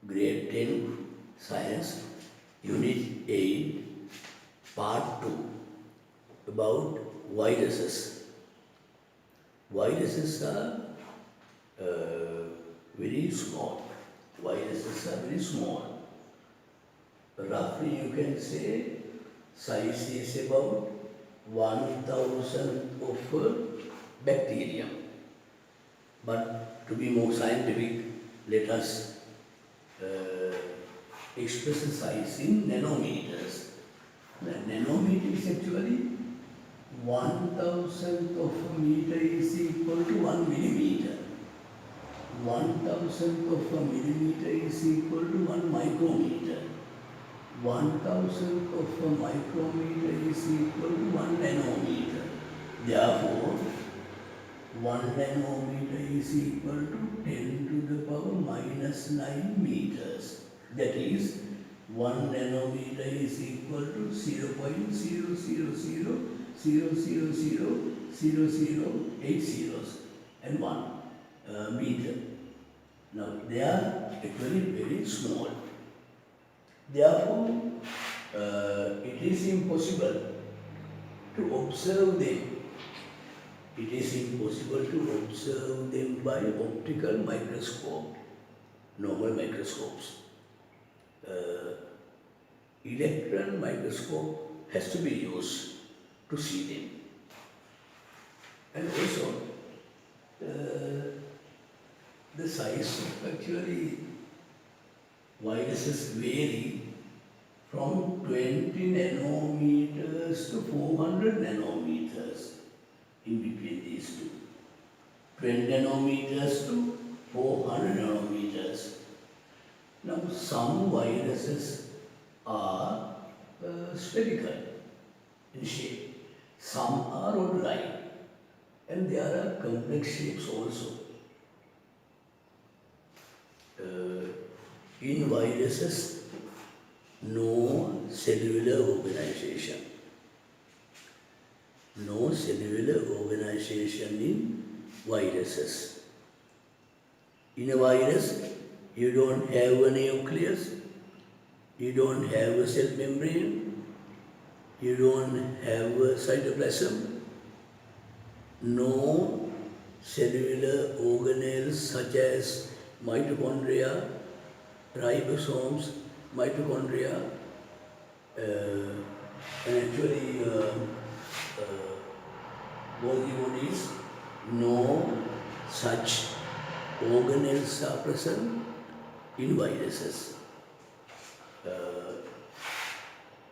Grade 10 Science, Unit 8, Part 2, about viruses. Viruses are very small. Viruses are very small. Roughly you can say size is about 1,000 of bacterium. But to be more scientific, let us express the size in nanometers. The nanometer is actually 1,000th of a meter is equal to 1 millimeter. 1,000th of a millimeter is equal to 1 micrometer. 1,000th of a micrometer is equal to 1 nanometer. Therefore, 1 nanometer is equal to 10 to the power minus 9 meters. That is, 1 nanometer is equal to 0.000000080 and 1 meter. Now, they are actually very small. Therefore, it is impossible to observe them. It is impossible to observe them by optical microscope, normal microscopes. Electron microscope has to be used to see them. And also, the size of actually viruses vary from 20 nanometers to 400 nanometers in between these two. 20 nanometers to 400 nanometers. Now, some viruses are spherical in shape, some are odd-like, and there are complex shapes also. In viruses, no cellular organization. No cellular organization in viruses. In a virus, you don't have a nucleus, you don't have a cell membrane, you don't have a cytoplasm, no cellular organelles such as mitochondria, ribosomes, mitochondria, and actually Golgi bodies, no such organelles are present in viruses.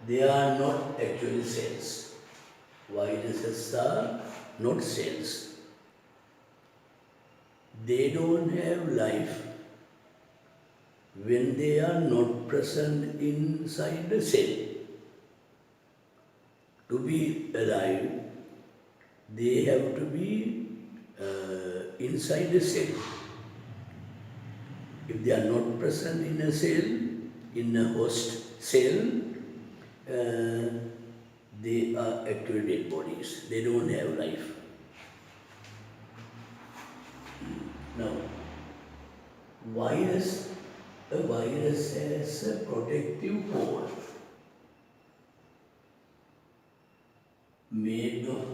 They are not actually cells. Viruses are not cells. They don't have life when they are not present inside the cell. To be alive, they have to be inside the cell. If they are not present in a cell, in a host cell, they are actually dead bodies. They don't have life. Now, a virus has a protective coat made of,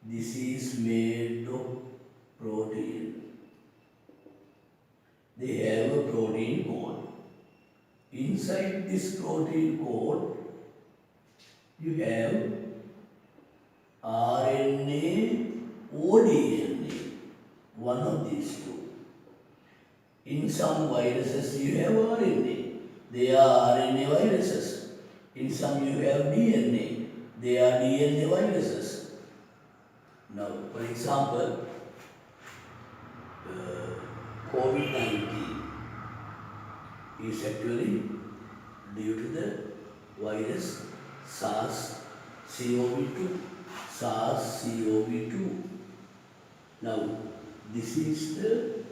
this is made of protein. They have a protein coat. Inside this protein coat, you have RNA or DNA, one of these two. In some viruses you have RNA, they are RNA viruses. In some you have DNA, they are DNA viruses. Now, for example, COVID-19 is actually due to the virus SARS-CoV-2. SARS-CoV-2. Now, this is the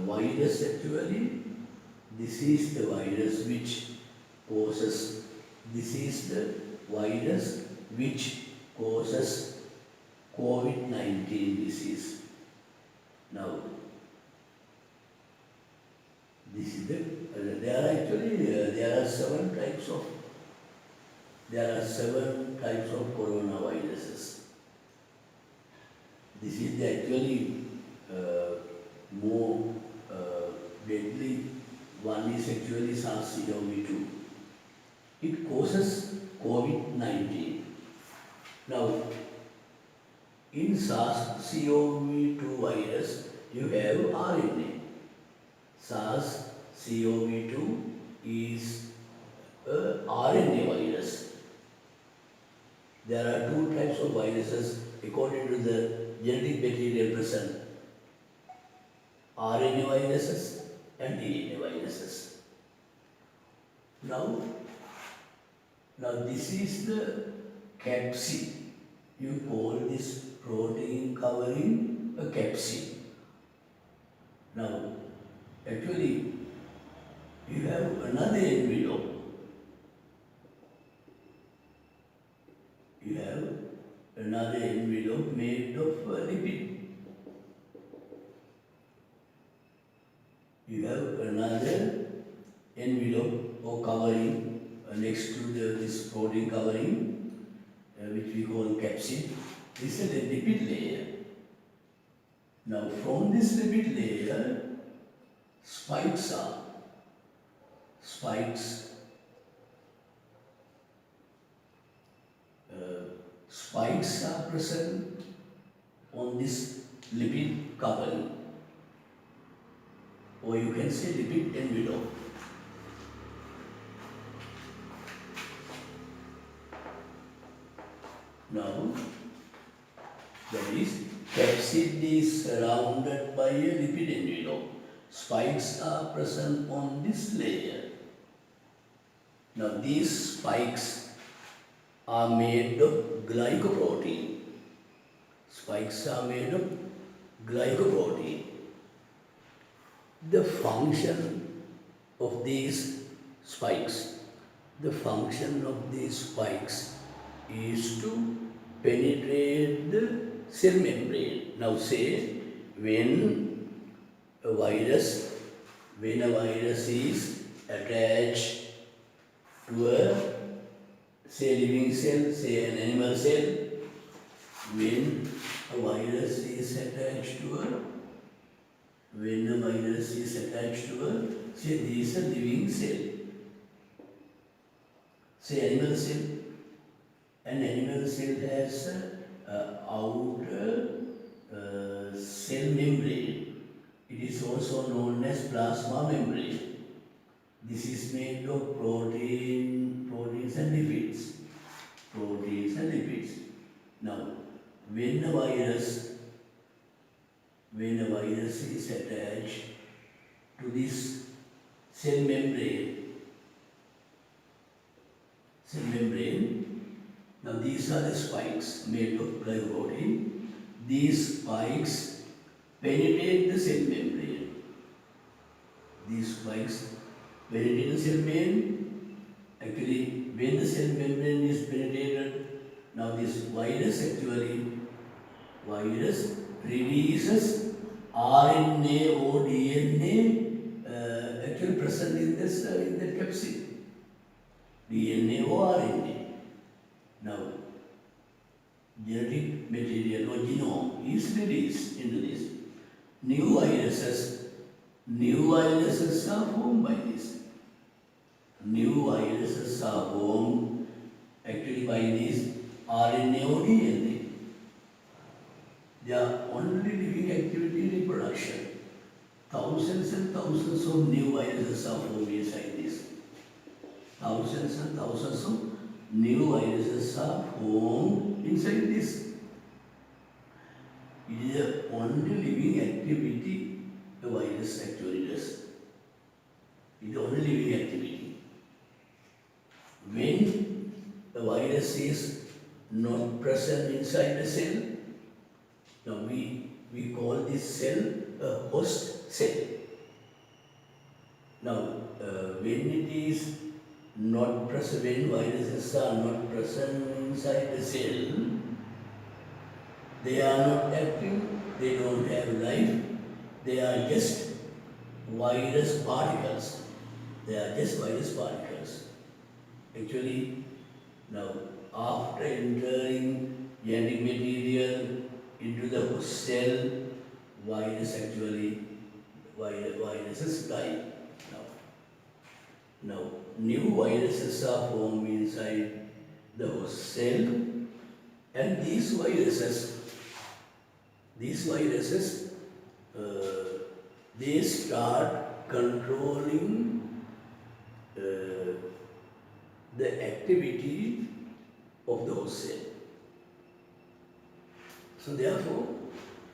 virus actually. This is the virus which causes. This is the virus which causes COVID-19 disease. Now, This is the, there are actually, there are seven types of coronaviruses. This is the actually more deadly one is actually SARS-CoV-2. It causes COVID-19. Now, in SARS-CoV-2 virus, you have RNA. SARS-CoV-2 is a RNA virus. There are two types of viruses according to the genetic material present. RNA viruses and DNA viruses. Now this is the capsid. You call this protein covering a capsid. Now, actually, you have another envelope. You have another envelope made of lipid. You have another envelope or covering next to this protein covering, which we call capsid. This is the lipid layer. Now, from this lipid layer, spikes are. Spikes are present on this lipid covering, or you can say lipid envelope. Now, that is, capsid is surrounded by a lipid envelope. Spikes are present on this layer. Now, these spikes are made of glycoprotein. Spikes are made of glycoprotein. The function of these spikes is to penetrate the cell membrane. Now say, when a virus is attached to a, say, living cell, say an animal cell, when a virus is attached to a, say, this is a living cell, say animal cell. An animal cell has outer cell membrane. It is also known as plasma membrane. This is made of proteins and lipids. Now, when a virus is attached to this cell membrane, now these are the spikes made of glycoprotein. These spikes penetrate the cell membrane. Actually, when the cell membrane is penetrated, now this virus releases RNA or DNA actually present in that capsid. DNA or RNA. Now, genetic material or genome is released into this. New viruses are formed by this. New viruses are formed actually by this RNA or DNA. They are only living activity reproduction. Thousands and thousands of new viruses are formed inside this. Thousands and thousands of new viruses are formed inside this. It is the only living activity the virus actually does. It is only living activity. When the virus is not present inside the cell, now we call this cell a host cell. Now, when it is not present, when viruses are not present inside the cell, they are not active, they don't have life, they are just virus particles. They are just virus particles. Actually, now after entering genetic material into the host cell, viruses die. Now new viruses are formed inside the host cell, and these viruses, they start controlling the activity of the host cell. So therefore,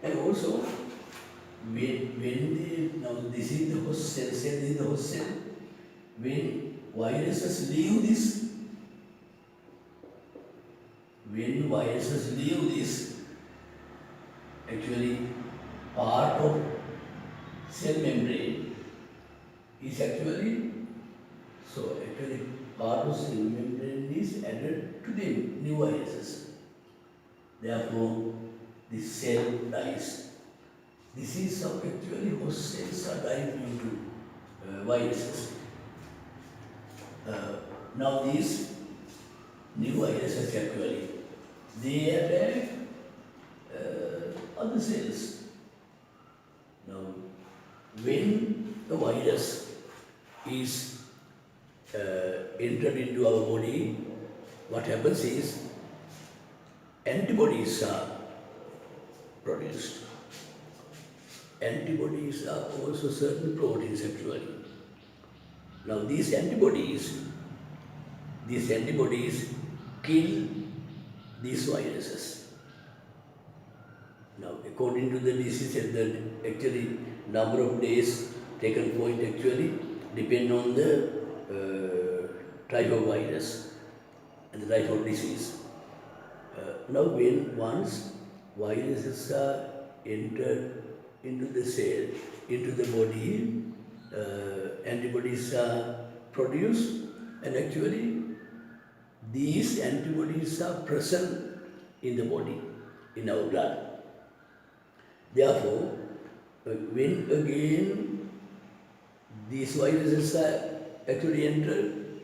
and also now this is the host cell, is the host cell. When viruses leave this, actually part of cell membrane is actually part of cell membrane is added to the new viruses. Therefore, the cell dies. This is how actually host cells are dying into viruses. Now these new viruses actually, they attack other cells. Now, when the virus is entered into our body, what happens is antibodies are produced. Antibodies are also certain proteins actually. Now these antibodies kill these viruses. Now according to the disease, that actually number of days taken point actually depend on the type of virus and the type of disease. Now when once viruses are entered into the cell, into the body, antibodies are produced, and actually these antibodies are present in the body, in our blood. Therefore, when again these viruses are actually entered,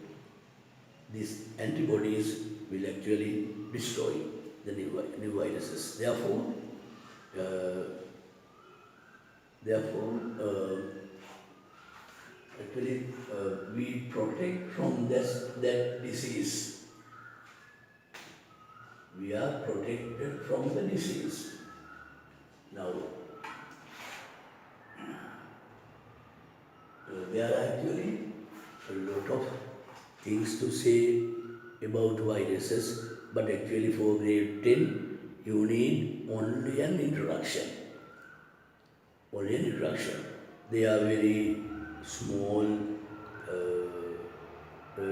these antibodies will actually destroy the new viruses. Therefore, actually we protect from that disease. We are protected from the disease. Now, there are actually a lot of things to say about viruses, but actually for grade 10, you need only an introduction. They are very small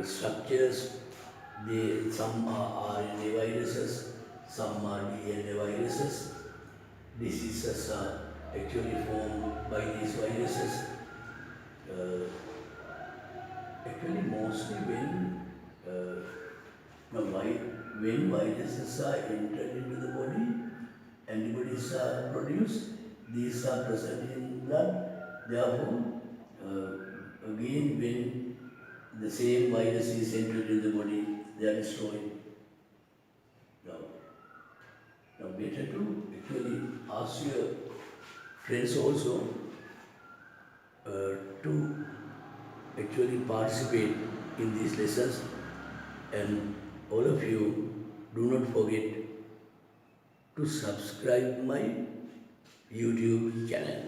structures. Some are RNA viruses, some are DNA viruses. Diseases are actually formed by these viruses. Actually, mostly when viruses are entered into the body, antibodies are produced. These are present in blood. Therefore, again, when the same virus is entered in the body, they are destroyed. Now better to actually ask your friends also to actually participate in these lessons, and all of you do not forget to subscribe my YouTube channel.